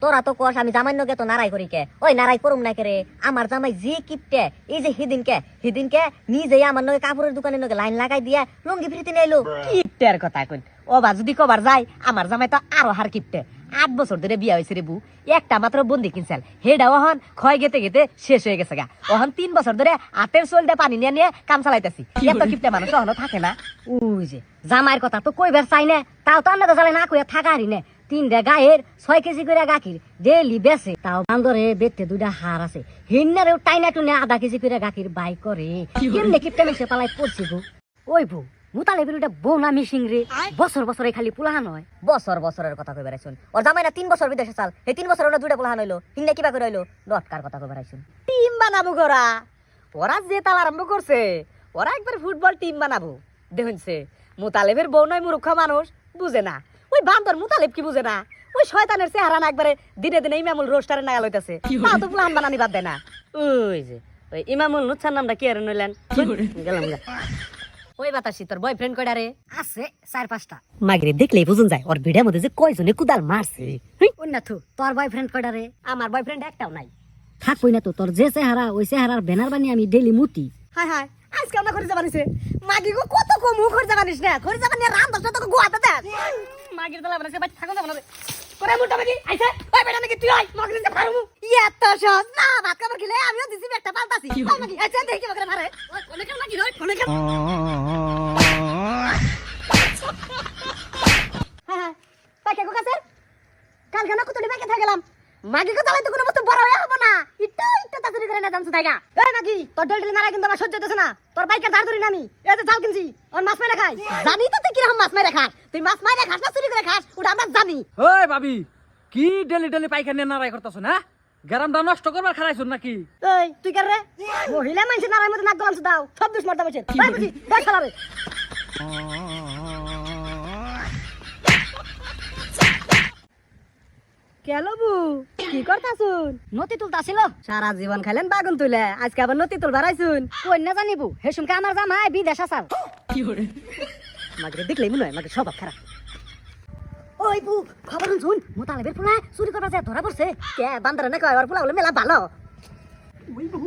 তোরা তো কোয়াস আমি জামাই নগে তো নারাই করি কে ওই নারাই করুম না কে রে আমার জামাই যে কিপটে এই যে হিদিনকে নিজেই আমার নগে কাপড়ের দোকানের নগে লাইন লাগাই দিয়া লুঙ্গি ফ্রিতে নিয়ে এলো। কিপটের কথা কই ওবা যদি কবার যায় আমার জামাই তো আরো হার কিপটে। 8 বছর ধরে বিয়া হয়েছে রে বউ, একটা মাত্র বন্দি কিনছেন, হেডা ওহন ক্ষয় গেতে গেতে শেষ হয়ে গেছে গা। ওহন 3 বছর ধরে হাতের চোল দিয়ে পানি নিয়ে কাম চালাইতেছি। এত কিপটে মানুষ ওহনো থাকে না। ওই যে জামাইয়ের কথা তো কইবার চাই না, তাও তো আমরা তো জালে না কইয়া থাকা হারি না। 3টা গায়ের 6 কেজি করে গাখির ডেলি বেচে, তাও বান্দরে বেতে 2টা হার আছে, হিন্নারেও টাইনা টুনে 1/2 কেজি করে গাখির বাই করে। কেমনে কিপটে মেসে পালাই পড়ছি গো। ওই বউ মুতালেবের ওটা বউ না মিশিং রে, বছর বছরে খালি পুলাহান হয়। বছরের কথা কই বেড়াইছুন, ওর জামাই না 3 বছর বিদেশে চাল, এই 3 বছর ওনা 2টা পুলাহান হইলো, হিন্না কিবা করে হইলো লটকার কথা কই বেড়াইছুন। টিম বানাবো গোরা, ওরা যে তাল আরম্ভ করছে, ওরা একবার ফুটবল টিম বানাবো দেখুনছে। মুতালেবের বউ নয় মূর্খ মানুষ, বুঝে না। ওই বান্দর মুতালেব কি বুঝে না, ওই শয়তানের চেহারা না একবারে দিনে দিনে ইমামুল রোস্টারে নাগাল হইতাছে, তা তো পুলাহান বানানি বাদ দেয় না। ওই যে ওই ইমামুল নুচ্ছার নামটা কি আর নইলেন গেলাম গা। ওই বাতাসি তোর বয়ফ্রেন্ড কয়টা রে? আছে 4-5টা। মাগরে দেখলেই বুঝুন যায় ওর ভিডিওর মধ্যে যে কয়জনে কুদাল মারছে। ওই না তো তোর বয়ফ্রেন্ড কয়টা রে? আমার বয়ফ্রেন্ড একটাও নাই। থাকবই না তো, তোর যে চেহারা ওই চেহারার ব্যানার বানিয়ে আমি ডেইলি মুতি। হাই হাই আজকে আমরা খরচা বানিয়েছে মাগি গো, কত কম খরচা বানিস না, খরচা বানিয়ে রাম 10টা তো গোয়াতে দে। মাগির দলা বানিয়েছে বাচ্চা থাকুন না বানাবে করে মোটা মাগি আইছে। ওই বেটা নাকি তুই আই মাগরিতে ফারমু এত সহজ না। ভাত খাবার খেলে আমিও দিছি একটা পাল্টাছি। ওই মাগি আইছে দেখি বকরে মারে ওই কোনে কেন মাগি ওই কোনে কেন। হ্যাঁ পাকে কো কাছে কাল কেন কত ডিবাকে থাকলাম মাগি কো তালাই তো কোনো বস্তু বড় হয়ে হবে না। ইটা তাড়াতাড়ি করে না জানছ তাইগা। এই মাগি তোর ডলডলি নারা কিন্তু আমার সহ্য হইতেছে না, তোর বাইকের ধার ধরি না আমি। এই যে জাল কিনছি ওর মাছ মেরে খাই, জানি তো তুই কিরকম মাছ মেরে খাস। তুই মাছ মেরে খাস না চুরি করে খাস ওটা আমরা জানি। ওই ভাবি কি ডেলি ডেলি পাইখানে নারাই করতেছ না? গ্রামটা নষ্ট করবার খারাইছ নাকি? এই তুই কার রে? মহিলা মানুষ নারাই মধ্যে নাক গলামছ দাও সব দুষ মারতে বসে। এই বুঝি দেখ শালা রে কেলবু কি করতাছুন? নতি তুলতাছিল। সারা জীবন খাইলেন বাগুন তুলে, আজকে আবার নতি তুল বাড়াইছুন। কই না জানিবু হেসুমকে আমার জামাই বিদেশ আসাল। কি করে মাগরে দেখলেই মনে হয় মাগরে স্বভাব খারাপ। ওই বু খবর শুন, মুতালেবের পোলা চুরি করবা যায় ধরা পড়ছে। কে বান্দারে না কয় ওর পোলা বলে মেলা ভালো। ওই বু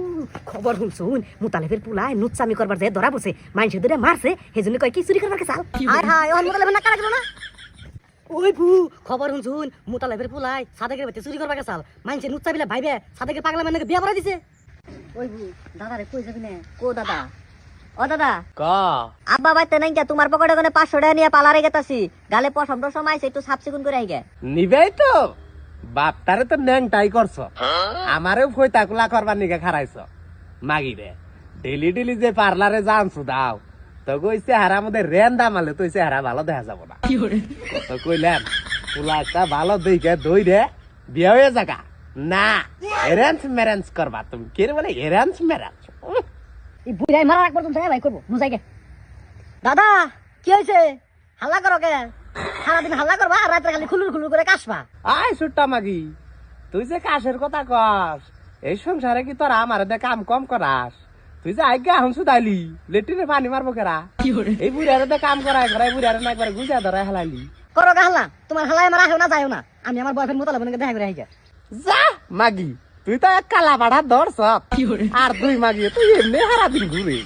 খবর শুন, মুতালেবের পোলা নুচ্চামি করবার যায় ধরা পড়ছে, মানুষ ধরে মারছে, সেজন্য কয় কি চুরি করবার চাল। হায় হায় ওর মুতালেবের না কারা গেল না। ওই বু খবর শুন, মুতালেবের পোলাই সাদেকের বাড়িতে চুরি করবার চাল, মানুষের নুচ্চা বিলে ভাইবে সাদেকের পাগলা মানে বিয়া পড়াই দিছে। ওই বু দাদা রে কই যাবি না? কো দাদা? ও দাদা ক আব্বা বাইতে নাই কে? তোমার পকেটে কোনে 500 টাকা নিয়ে পালারে গেতাছি, গালে পশম টসম আইছে, একটু সাফ সিকুন করে আইগে। নিবেই তো বাপটারে তো ন্যাংটাই করছ, আমারেও ফইতাকুলা করবার নিকে খারাইছ। মাগি রে ডেলি ডেলি যে পার্লারে জানছু দাও তো কইছে হারা মধ্যে রেন দামালে তো হারা ভালো দেখা যাব না। কত কইলেন পুলা একটা ভালো দিকে দই রে বিয়া হয়ে যাগা না, এরেঞ্জ ম্যারেঞ্জ করবা তুমি। কি রে বলে এরেঞ্জ ম্যারেঞ্জ? এই বুড়াই মারা রাখবার তুমি ভাই করবো বুঝাই গে। দাদা কি হয়েছে? হাল্লা করো কে? সারাদিন হাল্লা করবা আর রাত্রে খালি খুলুর খুলুর করে কাশবা। আয় সুট্টা মাগি, তুই যে কাশের কথা কস, এই সংসারে কি তোরা আমার কাম কম করাস? তুই যে আজ্ঞা হংসু দাইলি লেট্রিনে পানি মারবো কেরা? এই বুড়ারে কাম করাই করাই বুড়ারে না একবার গুজা ধরাই হালাইলি। করো গা হাল্লা, তোমার হালাই মারা হেও না যাইও না, আমি আমার বয়ফ্রেন্ড মুতালেবকে দেখা করে আইগে। যা মাগি তুই তো এক কালা বাড়া ধরছ, আর দুই মাগি তুই এমনি হারা দিন ঘুরে।